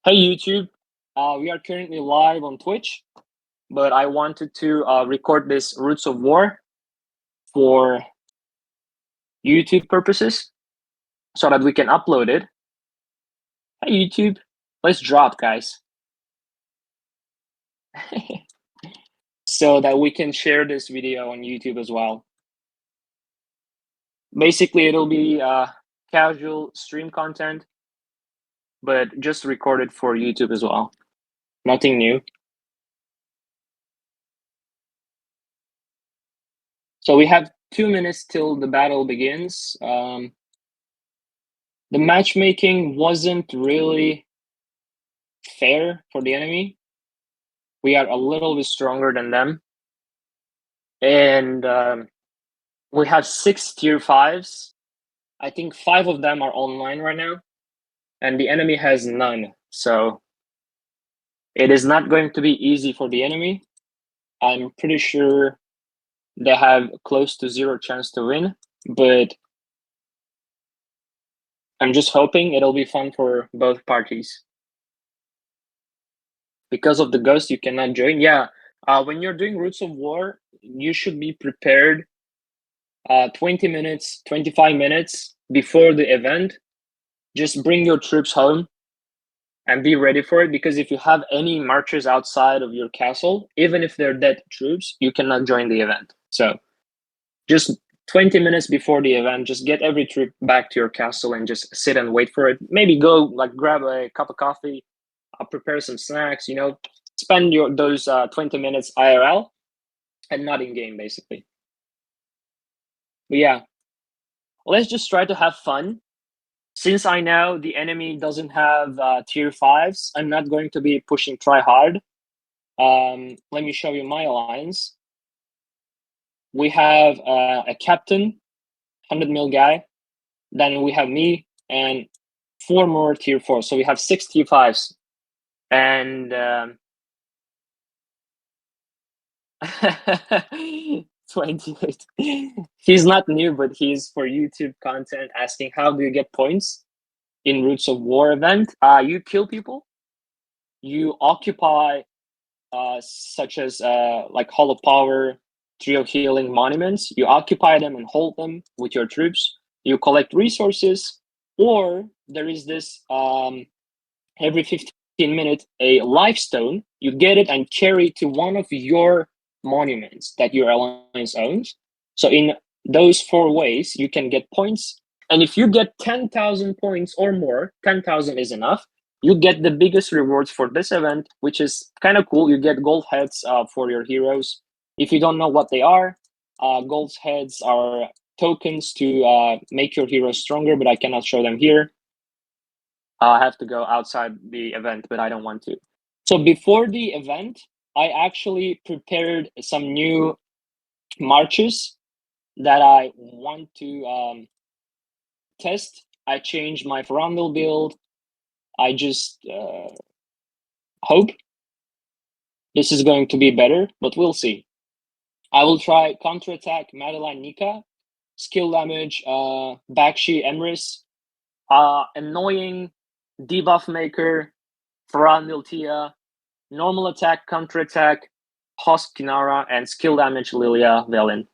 Hey YouTube, we are currently live on Twitch, but I wanted to record this Roots of War for YouTube purposes so that we can upload it. Hey YouTube, let's drop, guys, so that we can share this video on YouTube as well. Basically, it'll be casual stream content, but just recorded for YouTube as well. Nothing new. So we have 2 minutes till the battle begins. The matchmaking wasn't really fair for the enemy. We are a little bit stronger than them. And we have 6 tier 5s. I think 5 of them are online right now. And the enemy has none. So it is not going to be easy for the enemy. I'm pretty sure they have close to 0 chance to win. But I'm just hoping it'll be fun for both parties. Because of the ghost, you cannot join. Yeah, when you're doing Roots of War, you should be prepared 20 minutes, 25 minutes before the event. Just bring your troops home and be ready for it, because if you have any marchers outside of your castle, even if they're dead troops, you cannot join the event. So just 20 minutes before the event, just get every troop back to your castle and just sit and wait for it. Maybe go like grab a cup of coffee, prepare some snacks, spend those 20 minutes IRL and not in game, basically. But yeah, let's just try to have fun. Since I know the enemy doesn't have tier 5s, I'm not going to be pushing try hard. Let me show you my alliance. We have a captain, 100 mil guy. Then we have me and 4 more tier 4. So we have 6 tier 5s. And 28. He's not new, but he's for YouTube content asking how do you get points in Roots of War event. You kill people, you occupy such as like Hall of Power, Trio Healing monuments. You occupy them and hold them with your troops. You collect resources, or there is this every 15 minutes a life stone. You get it and carry to one of your monuments that your alliance owns. So in those 4 ways, you can get points. And if you get 10,000 points or more, 10,000 is enough, you get the biggest rewards for this event, which is kind of cool. You get gold heads for your heroes. If you don't know what they are, gold heads are tokens to make your heroes stronger, but I cannot show them here. I have to go outside the event, but I don't want to. So before the event, I actually prepared some new marches that I want to test. I changed my Ferondel build. I just hope this is going to be better, but we'll see. I will try counterattack Madeline Nika, skill damage Bakshi Emrys, annoying debuff maker Ferondel Tia, normal attack, counterattack, Host Kinara, and skill damage Lilia Velen.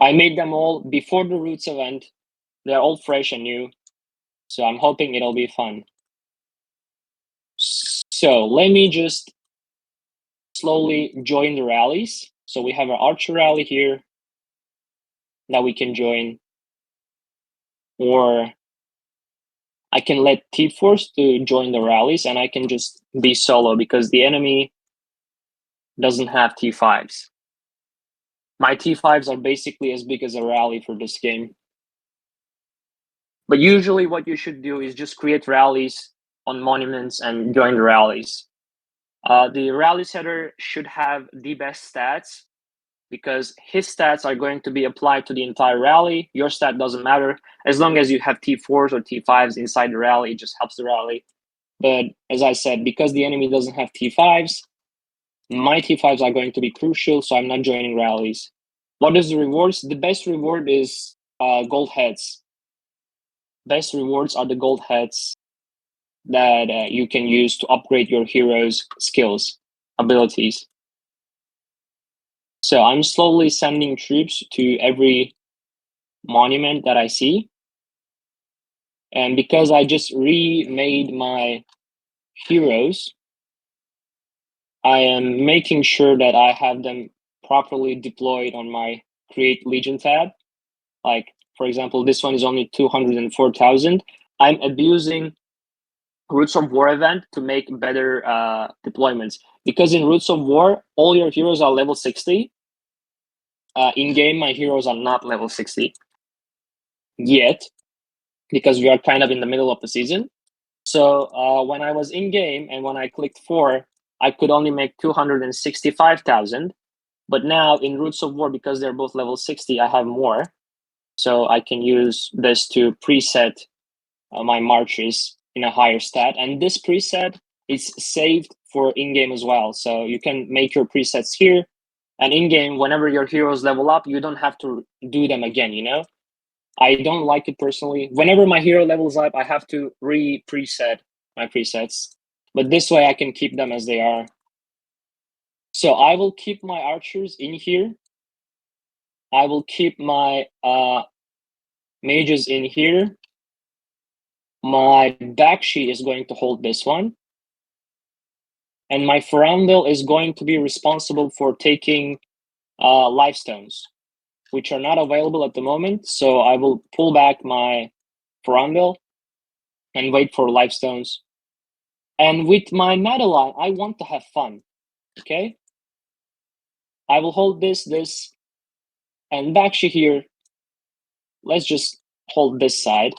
I made them all before the Roots event. They're all fresh and new, so I'm hoping it'll be fun. So let me just slowly join the rallies. So we have our Archer rally here that we can join, or I can let T-Force to join the rallies and I can just be solo because the enemy doesn't have T5s. My T5s are basically as big as a rally for this game. But usually what you should do is just create rallies on monuments and join the rallies. The rally setter should have the best stats because his stats are going to be applied to the entire rally. Your stat doesn't matter. As long as you have T4s or T5s inside the rally, it just helps the rally. But as I said, because the enemy doesn't have T5s, my T5s are going to be crucial, so I'm not joining rallies. What is the rewards? The best reward is gold heads. Best rewards are the gold heads. that you can use to upgrade your hero's skills, abilities. So I'm slowly sending troops to every monument that I see. And because I just remade my heroes, I am making sure that I have them properly deployed on my Create Legion tab. Like, for example, this one is only 204,000. I'm abusing Roots of War event to make better deployments. Because in Roots of War, all your heroes are level 60. In-game, my heroes are not level 60 yet, because we are kind of in the middle of the season. So when I was in-game and when I clicked 4, I could only make 265,000. But now in Roots of War, because they're both level 60, I have more. So I can use this to preset my marches in a higher stat. And this preset is saved for in-game as well. So you can make your presets here. And in-game, whenever your heroes level up, you don't have to do them again, you know? I don't like it personally. Whenever my hero levels up, I have to preset my presets. But this way I can keep them as they are. So I will keep my archers in here. I will keep my mages in here. My Bakshi is going to hold this one. And my Ferandil is going to be responsible for taking life stones, which are not available at the moment. So I will pull back my Ferandil and wait for life stones. And with my Madeline, I want to have fun, okay? I will hold this, and Bakshi here. Let's just hold this side.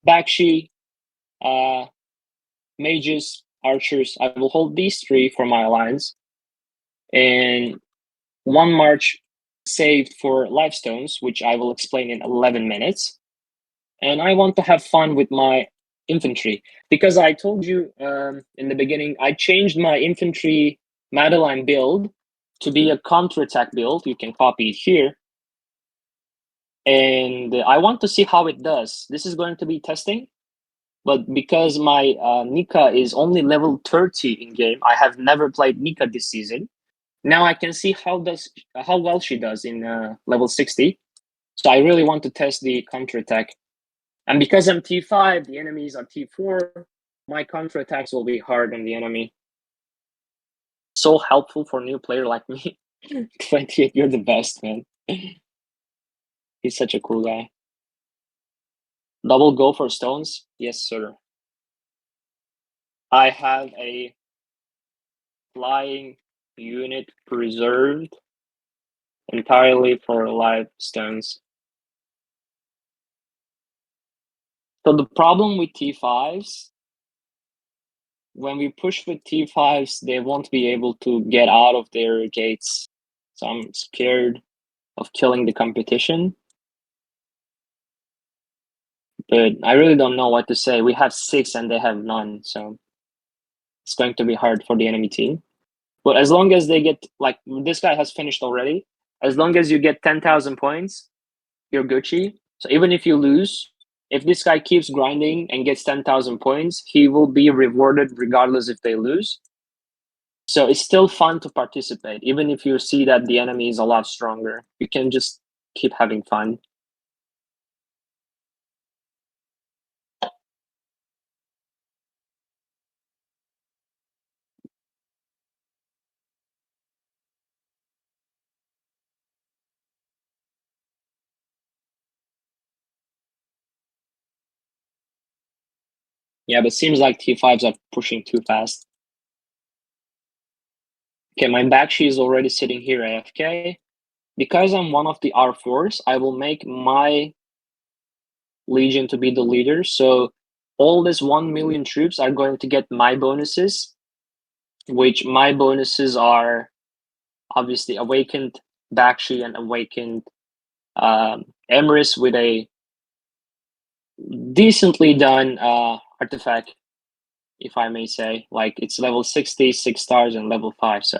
Bakshi, mages, archers. I will hold these 3 for my alliance. And 1 march saved for life stones, which I will explain in 11 minutes. And I want to have fun with my infantry, because I told you in the beginning, I changed my infantry Madeline build to be a counterattack build. You can copy it here. And I want to see how it does. This is going to be testing, but because my Nika is only level 30 in game, I have never played Nika this season. Now I can see how well she does in level 60. So I really want to test the counterattack. And because I'm T5, the enemies are T4, my counterattacks will be hard on the enemy. So helpful for a new player like me. 28, you're the best, man. He's such a cool guy. Double go for stones? Yes, sir. I have a flying unit preserved entirely for live stones. So the problem with T5s, when we push with T5s, they won't be able to get out of their gates. So I'm scared of killing the competition. But I really don't know what to say. We have 6 and they have none, so it's going to be hard for the enemy team. But as long as they get, like, this guy has finished already, as long as you get 10,000 points, you're Gucci. So even if you lose, if this guy keeps grinding and gets 10,000 points, he will be rewarded regardless if they lose. So it's still fun to participate, even if you see that the enemy is a lot stronger. You can just keep having fun. Yeah, but seems like T5s are pushing too fast. Okay, my Bakshi is already sitting here AFK. Because I'm one of the R4s, I will make my Legion to be the leader. So all this 1 million troops are going to get my bonuses, which my bonuses are obviously Awakened Bakshi and Awakened Emrys with a decently done artifact, if I may say. Like, it's level 60, 6 stars, and level 5. So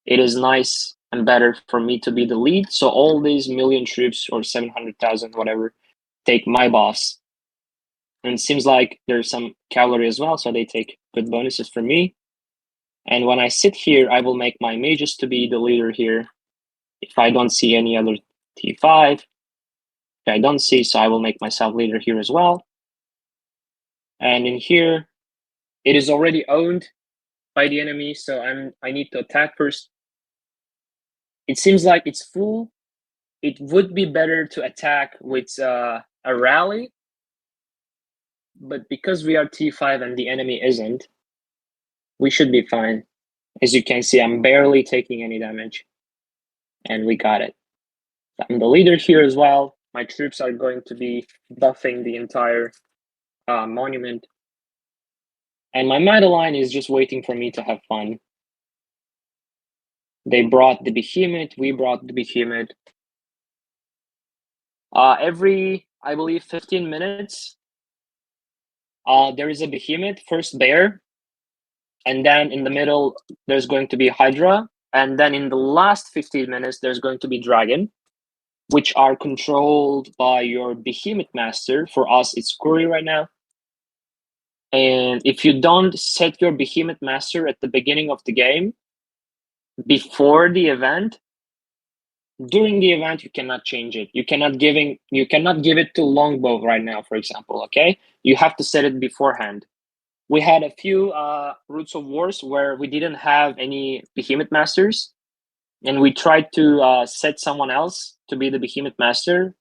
it is nice and better for me to be the lead. So all these million troops, or 700,000, whatever, take my boss. And it seems like there's some cavalry as well, so they take good bonuses from me. And when I sit here, I will make my mages to be the leader here. If I don't see any other T5, if I don't see, so I will make myself leader here as well. And in here, it is already owned by the enemy, so I need to attack first. It seems like it's full. It would be better to attack with a rally, but because we are T5 and the enemy isn't, we should be fine. As you can see, I'm barely taking any damage, and we got it. I'm the leader here as well. My troops are going to be buffing the entire monument, and my Madeline is just waiting for me to have fun. They brought the behemoth, we brought the behemoth. Every, I believe, 15 minutes, there is a behemoth, first bear, and then in the middle, there's going to be Hydra, and then in the last 15 minutes, there's going to be Dragon, which are controlled by your behemoth master. For us, it's Curry right now. And if you don't set your behemoth master at the beginning of the game, before the event, during the event you cannot change it. You cannot give it to Longbow right now, for example. Okay, you have to set it beforehand. We had a few Roots of Wars where we didn't have any behemoth masters, and we tried to set someone else to be the behemoth master,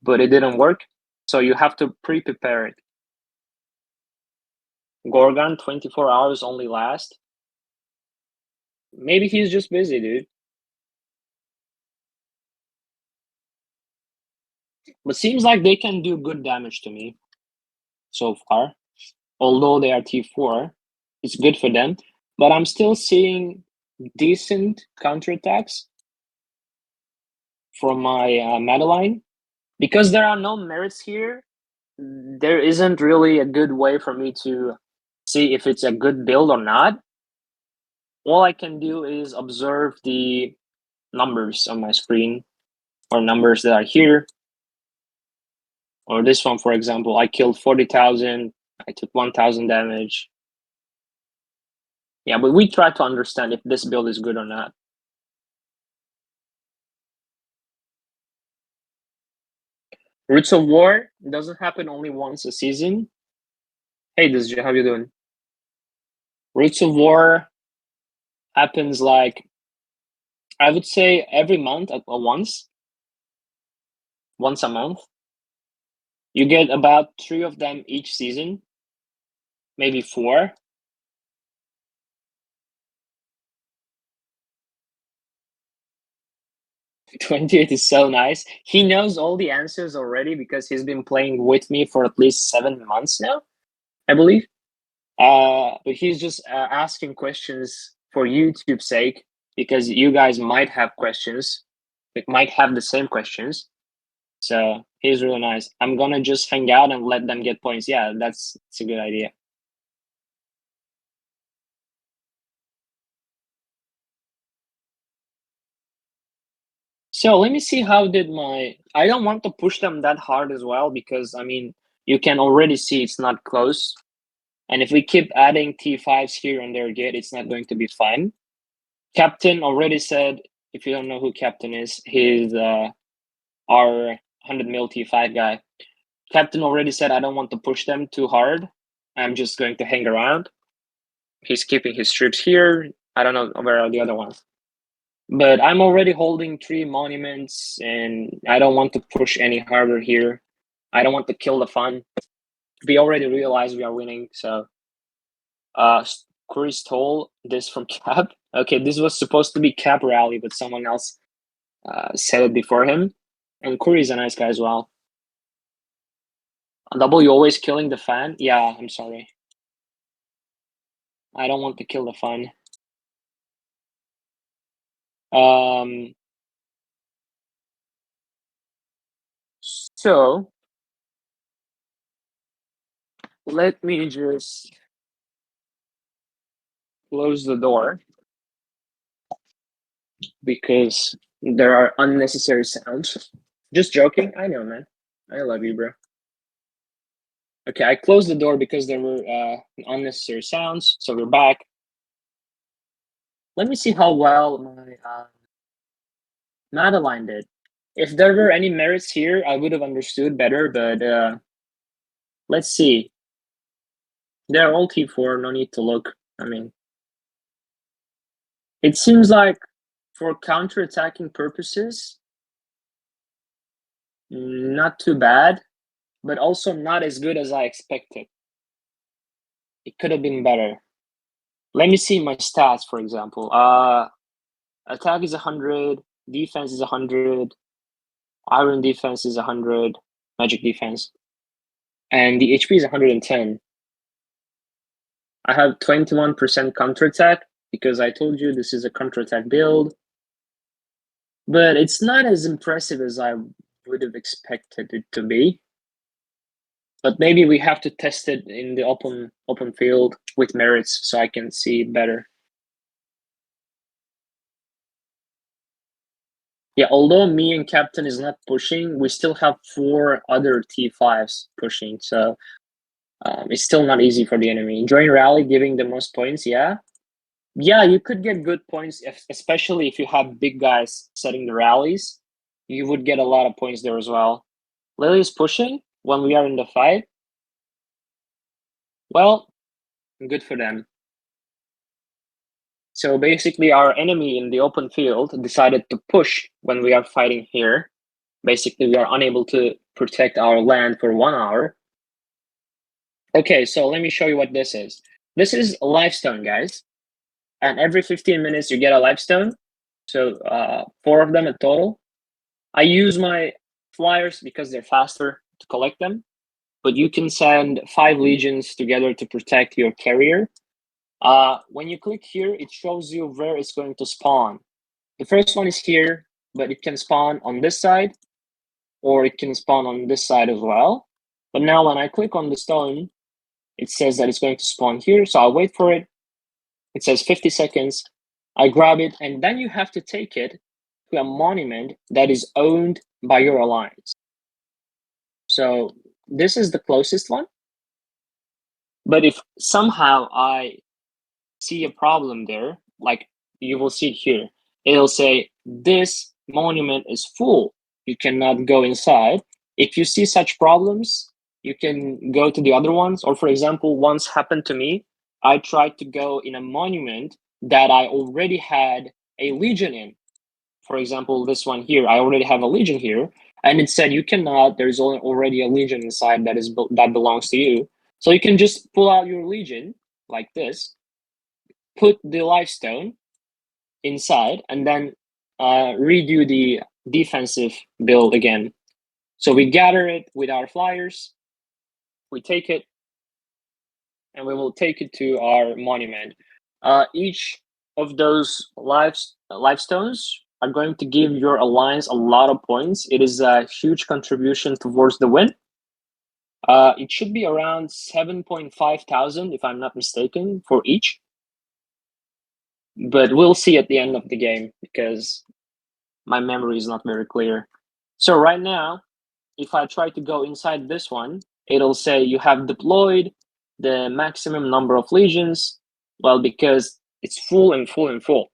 but it didn't work. So you have to pre-prepare it. Gorgon 24 hours only last. Maybe he's just busy, dude. But seems like they can do good damage to me so far. Although they are T4, it's good for them. But I'm still seeing decent counterattacks from my Madeline. Because there are no merits here, there isn't really a good way for me to see if it's a good build or not. All I can do is observe the numbers on my screen, or numbers that are here. Or this one, for example, I killed 40,000, I took 1,000 damage. Yeah, but we try to understand if this build is good or not. Roots of War doesn't happen only once a season. Hey, Dizzy, how you doing? Roots of War happens like, I would say every month, once a month. You get about 3 of them each season, maybe 4. 28 is so nice. He knows all the answers already because he's been playing with me for at least 7 months now, I believe. But he's just asking questions for YouTube's sake, because you guys might have questions, might have the same questions. So he's really nice. I'm gonna just hang out and let them get points. Yeah, that's a good idea. So let me see how did my. I don't want to push them that hard as well, because I mean you can already see it's not close, and if we keep adding T5s here and there, gate, it's not going to be fun. Captain already said, if you don't know who Captain is, he's our 100 mil T5 guy. Captain already said, I don't want to push them too hard. I'm just going to hang around. He's keeping his troops here. I don't know where are the other ones. But I'm already holding 3 monuments, and I don't want to push any harder here. I don't want to kill the fun. We already realized we are winning, so Curry stole this from Cap. Okay, this was supposed to be Cap rally, but someone else said it before him. And Curry's a nice guy as well. Double, you always killing the fan? Yeah, I'm sorry. I don't want to kill the fun. So let me just close the door because there are unnecessary sounds. Just joking. I know, man. I love you, bro. Okay, I closed the door because there were unnecessary sounds. So we're back. Let me see how well my Madeline did. If there were any merits here, I would have understood better, but let's see. They're all T4, no need to look. I mean, it seems like for counter-attacking purposes, not too bad, but also not as good as I expected. It could have been better. Let me see my stats, for example. Attack is 100, defense is 100, iron defense is 100, magic defense, and the HP is 110. I have 21% counterattack because I told you this is a counterattack build, but it's not as impressive as I would have expected it to be. But maybe we have to test it in the open field with merits so I can see it better. Yeah, although me and Captain is not pushing, we still have 4 other T5s pushing, so it's still not easy for the enemy. Join rally, giving the most points, yeah. Yeah, you could get good points, especially if you have big guys setting the rallies. You would get a lot of points there as well. Lily is pushing when we are in the fight. Well, good for them. So basically, our enemy in the open field decided to push when we are fighting here. Basically, we are unable to protect our land for 1 hour. Okay, so let me show you what this is. This is a lifestone, guys. And every 15 minutes, you get a lifestone. So 4 of them in total. I use my flyers because they're faster to collect them. But you can send 5 legions together to protect your carrier. When you click here, it shows you where it's going to spawn. The first one is here, but it can spawn on this side, or it can spawn on this side as well. But now when I click on the stone, it says that it's going to spawn here, so I'll wait for it. It says 50 seconds. I grab it, and then you have to take it to a monument that is owned by your alliance. So this is the closest one. But if somehow I see a problem there, like you will see it here, it'll say this monument is full. You cannot go inside. If you see such problems, you can go to the other ones. Or for example, once happened to me, I tried to go in a monument that I already had a legion in. For example, this one here, I already have a legion here, and it said you cannot. There's already a legion inside that belongs to you. So you can just pull out your legion like this, put the lifestone inside, and then redo the defensive build again. So we gather it with our flyers, we take it, and we will take it to our monument. Each of those livestones are going to give your alliance a lot of points. It is a huge contribution towards the win. It should be around 7.5 thousand, if I'm not mistaken, for each. But we'll see at the end of the game because my memory is not very clear. So right now, if I try to go inside this one, it'll say you have deployed the maximum number of legions. Well, because it's full and full and full.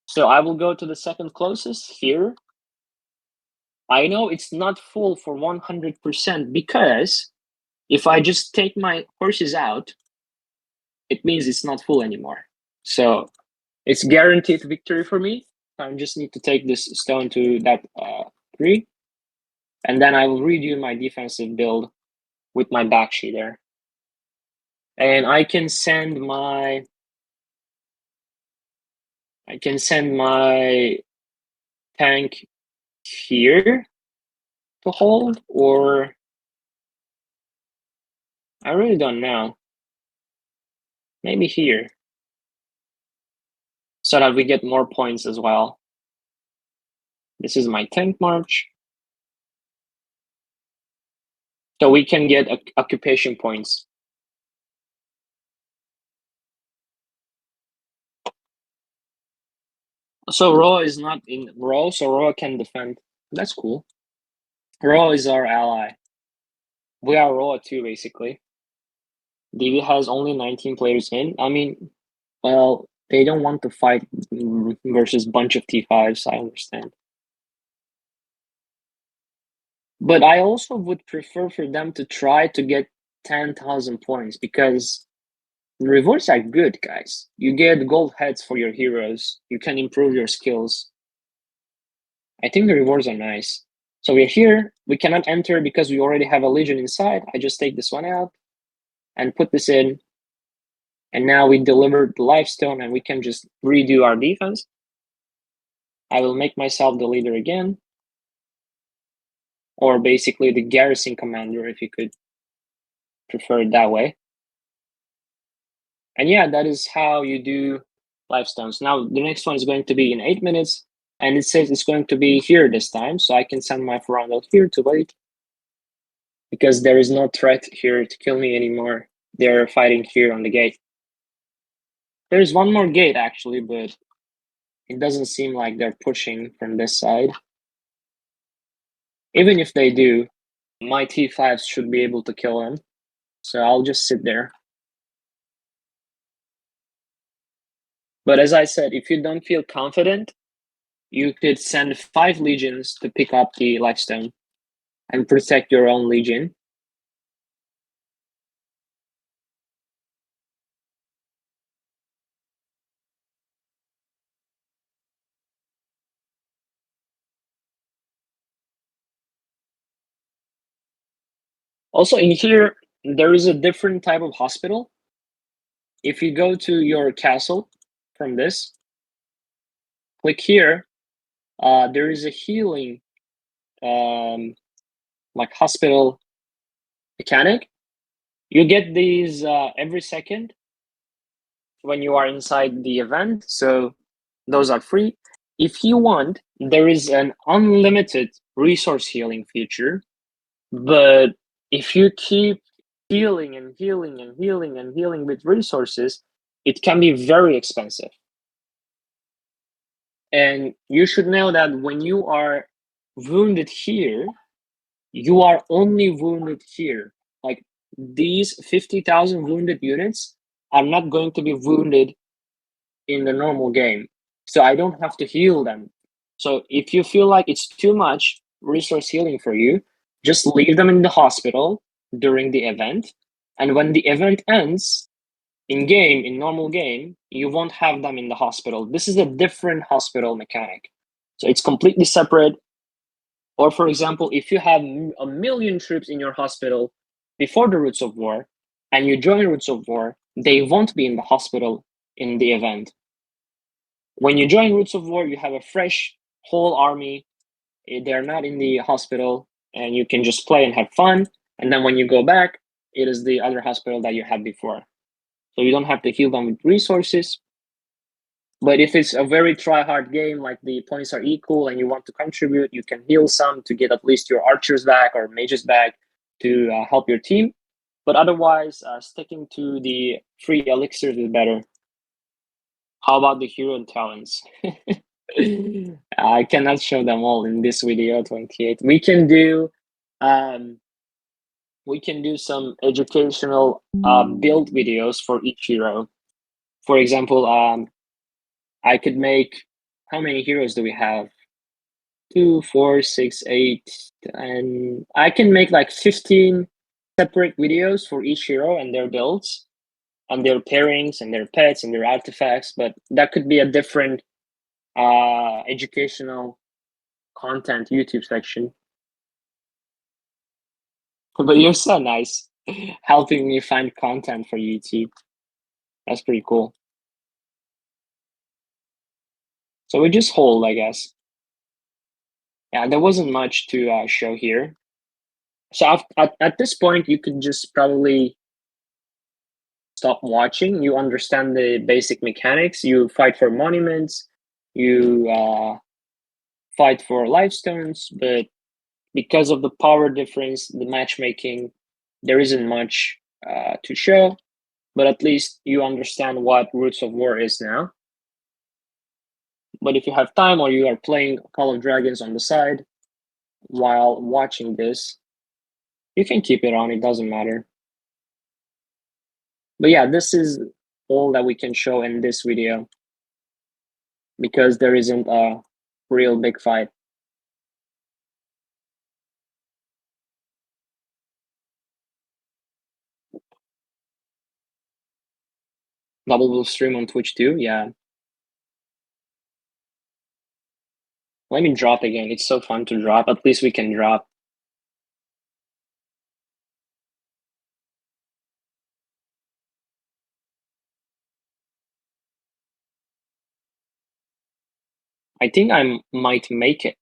So I will go to the second closest here. I know it's not full for 100% because if I just take my horses out, it means it's not full anymore. So it's guaranteed victory for me. I just need to take this stone to that 3. And then I will redo my defensive build with my Bakshi there. And I can send my tank here to hold, or I really don't know. Maybe here. So that we get more points as well. This is my tank march. So we can get occupation points. So Roa is not in Roa, so Roa can defend. That's cool. Roa is our ally. We are raw too, basically. DB has only 19 players in. I mean, well, they don't want to fight versus bunch of T5s, I understand. But I also would prefer for them to try to get 10,000 points because rewards are good, guys. You get gold heads for your heroes. You can improve your skills. I think the rewards are nice. So we're here. We cannot enter because we already have a Legion inside. I just take this one out and put this in. And now we delivered the Lifestone and we can just redo our defense. I will make myself the leader again. Or basically the garrison commander, if you could prefer it that way. And yeah, that is how you do Lifestones. Now the next one is going to be in 8 minutes. And it says it's going to be here this time. So I can send my Ferrando here to wait. Because there is no threat here to kill me anymore. They're fighting here on the gate. There's one more gate actually, but it doesn't seem like they're pushing from this side. Even if they do, my T5s should be able to kill them. So I'll just sit there. But as I said, if you don't feel confident, you could send 5 legions to pick up the Lifestone and protect your own legion. Also in here, there is a different type of hospital. If you go to your castle from this, click here, there is a healing like hospital mechanic. You get these every second when you are inside the event, so those are free. If you want, there is an unlimited resource healing feature, but if you keep healing and healing and healing and healing with resources, it can be very expensive. And you should know that when you are wounded here, you are only wounded here. Like these 50,000 wounded units are not going to be wounded in the normal game. So I don't have to heal them. So if you feel like it's too much resource healing for you, just leave them in the hospital during the event. And when the event ends, in game, in normal game, you won't have them in the hospital. This is a different hospital mechanic. So it's completely separate. Or for example, if you have a million troops in your hospital before the Roots of War, and you join Roots of War, they won't be in the hospital in the event. When you join Roots of War, you have a fresh whole army. They're not in the hospital, and you can just play and have fun. And then when you go back, it is the other hospital that you had before. So you don't have to heal them with resources. But if it's a very try-hard game, like the points are equal and you want to contribute, you can heal some to get at least your archers back or mages back to help your team. But otherwise, sticking to the free elixirs is better. How about the hero talents? I cannot show them all in this video 28. We can do some educational build videos for each hero. For example, I could make, how many heroes do we have? 2, 4, 6, 8, and I can make like 15 separate videos for each hero and their builds and their pairings and their pets and their artifacts, but that could be a different educational content YouTube section. But you're so nice helping me find content for YouTube. That's pretty cool. So we just hold, I guess. Yeah, there wasn't much to show here. So at this point, you could just probably stop watching. You understand the basic mechanics. You fight for monuments. You fight for lifestones, but because of the power difference, the matchmaking, there isn't much to show. But at least you understand what Roots of War is now. But if you have time or you are playing Call of Dragons on the side while watching this, You can keep it on, it doesn't matter. But yeah, this is all that we can show in this video because there isn't a real big fight. Bubble will stream on Twitch too, yeah. Let me drop again. It's so fun to drop. At least we can drop. I think I might make it.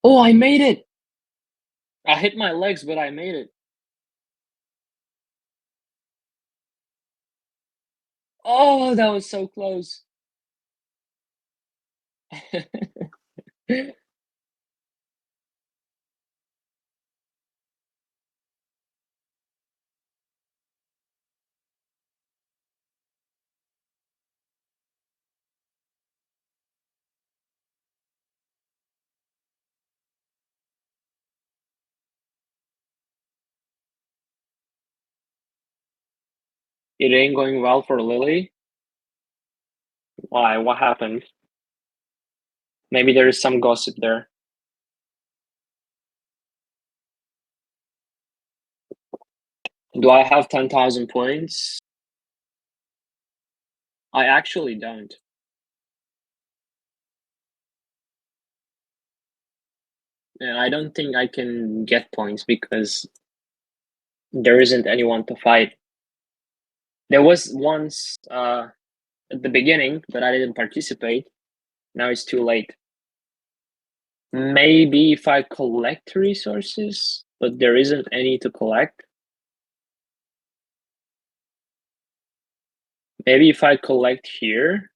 Oh, I made it! I hit my legs, but I made it. Oh, that was so close. It ain't going well for Lily. Why? What happened? Maybe there is some gossip there. Do I have 10,000 points? I actually don't. And I don't think I can get points because there isn't anyone to fight. There was once at the beginning, but I didn't participate. Now it's too late. Maybe if I collect resources, but there isn't any to collect. Maybe if I collect here.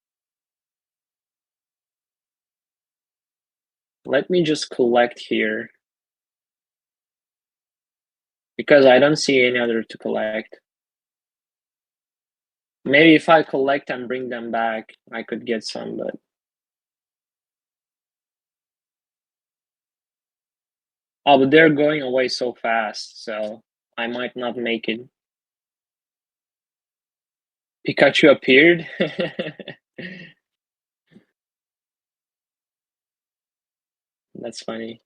Let me just collect here. Because I don't see any other to collect. Maybe if I collect and bring them back, I could get some, but oh, but they're going away so fast, so I might not make it. Pikachu appeared. That's funny.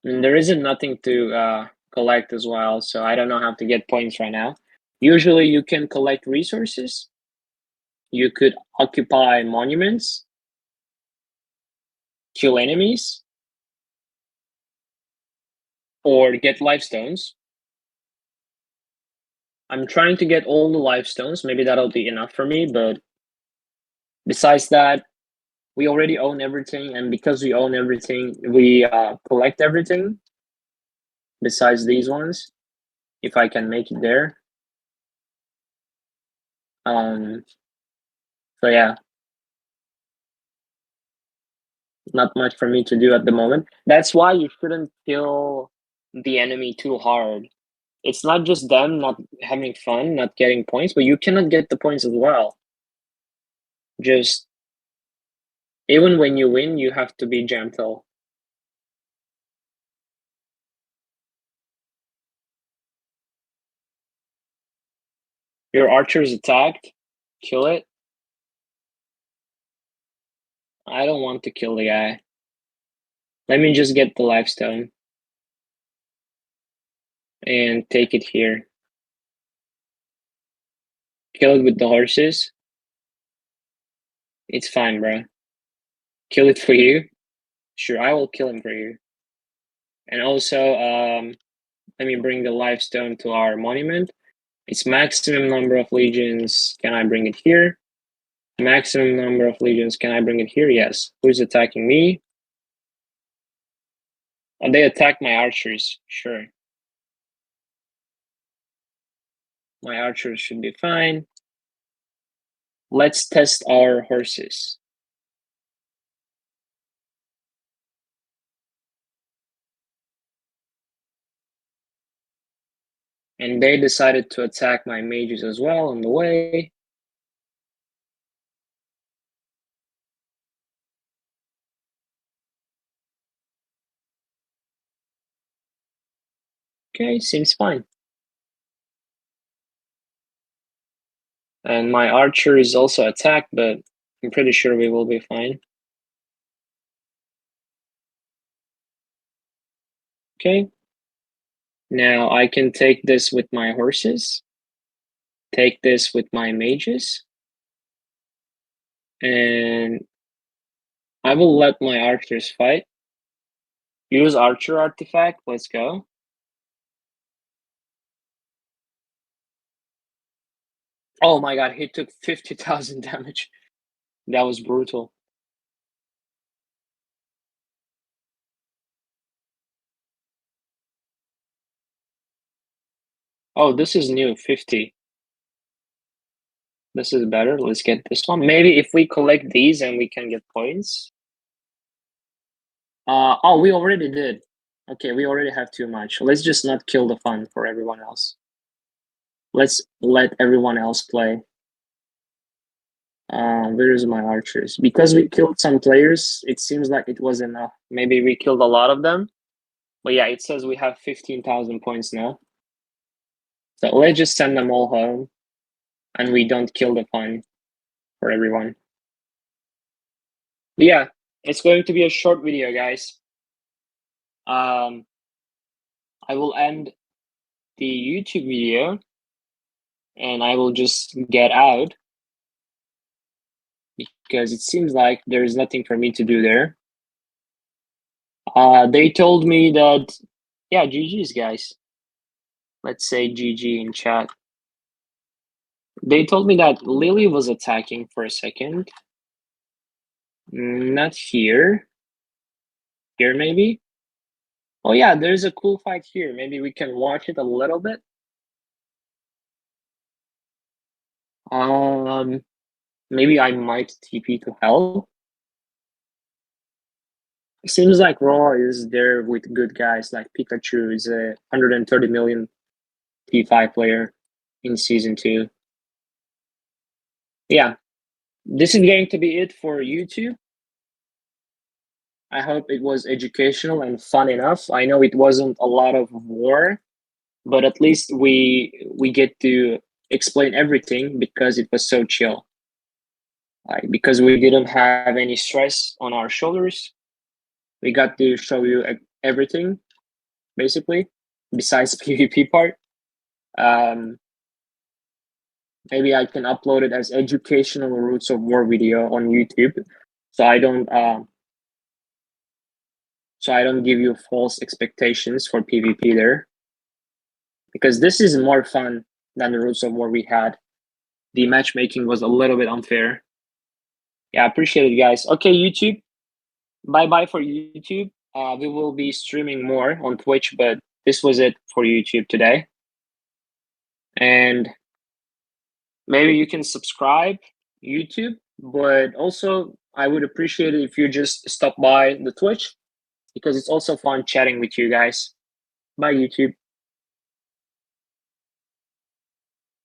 And there isn't nothing to collect as well, so I don't know how to get points right now. Usually you can collect resources. You could occupy monuments, kill enemies, or get life stones. I'm trying to get all the life stones. Maybe that'll be enough for me, but besides that, we already own everything, and because we own everything, we collect everything besides these ones, if I can make it there. So yeah, not much for me to do at the moment. That's why you shouldn't kill the enemy too hard. It's not just them not having fun, not getting points, but you cannot get the points as well. Just even when you win, you have to be gentle. Your archer's attacked. Kill it. I don't want to kill the guy. Let me just get the life stone and take it here. Kill it with the horses. It's fine, bro. Kill it for you. Sure, I will kill him for you. And also, let me bring the life stone to our monument. It's maximum number of legions. Can I bring it here? Maximum number of legions. Can I bring it here? Yes. Who's attacking me? Oh, they attack my archers. Sure. My archers should be fine. Let's test our horses. And they decided to attack my mages as well on the way. Okay, seems fine. And my archer is also attacked, but I'm pretty sure we will be fine. Okay. Now I can take this with my horses, take this with my mages, and I will let my archers fight. Use archer artifact, let's go. Oh my god, he took 50,000 damage. That was brutal. Oh, this is new, 50. This is better. Let's get this one. Maybe if we collect these and we can get points. Oh, we already did. Okay, we already have too much. Let's just not kill the fun for everyone else. Let's let everyone else play. Where's my archers? Because we killed some players, it seems like it was enough. Maybe we killed a lot of them. But yeah, it says we have 15,000 points now. So let's just send them all home. And we don't kill the fun for everyone. But yeah, it's going to be a short video, guys. I will end the YouTube video and I will just get out because it seems like there is nothing for me to do there. They told me that, yeah, GG's, guys. Let's say GG in chat. They told me that Lily was attacking for a second. Not here. Here, maybe? Oh, yeah, there's a cool fight here. Maybe we can watch it a little bit. Maybe I might TP to help. It seems like Raw is there with good guys like Pikachu is a 130 million P5 player in season 2. Yeah, this is going to be it for YouTube. I hope it was educational and fun enough. I know it wasn't a lot of war, but at least we get to explain everything because it was so chill. Like, because we didn't have any stress on our shoulders, we got to show you everything basically besides PvP part. Um, maybe I can upload it as educational Roots of War video on YouTube, so I don't give you false expectations for PvP there, because this is more fun than the Roots of War we had. The matchmaking was a little bit unfair. Yeah, appreciate it, guys. Okay, YouTube. Bye bye for YouTube. We will be streaming more on Twitch, but this was it for YouTube today. And maybe you can subscribe YouTube, but also I would appreciate it if you just stop by the Twitch because it's also fun chatting with you guys. Bye, YouTube.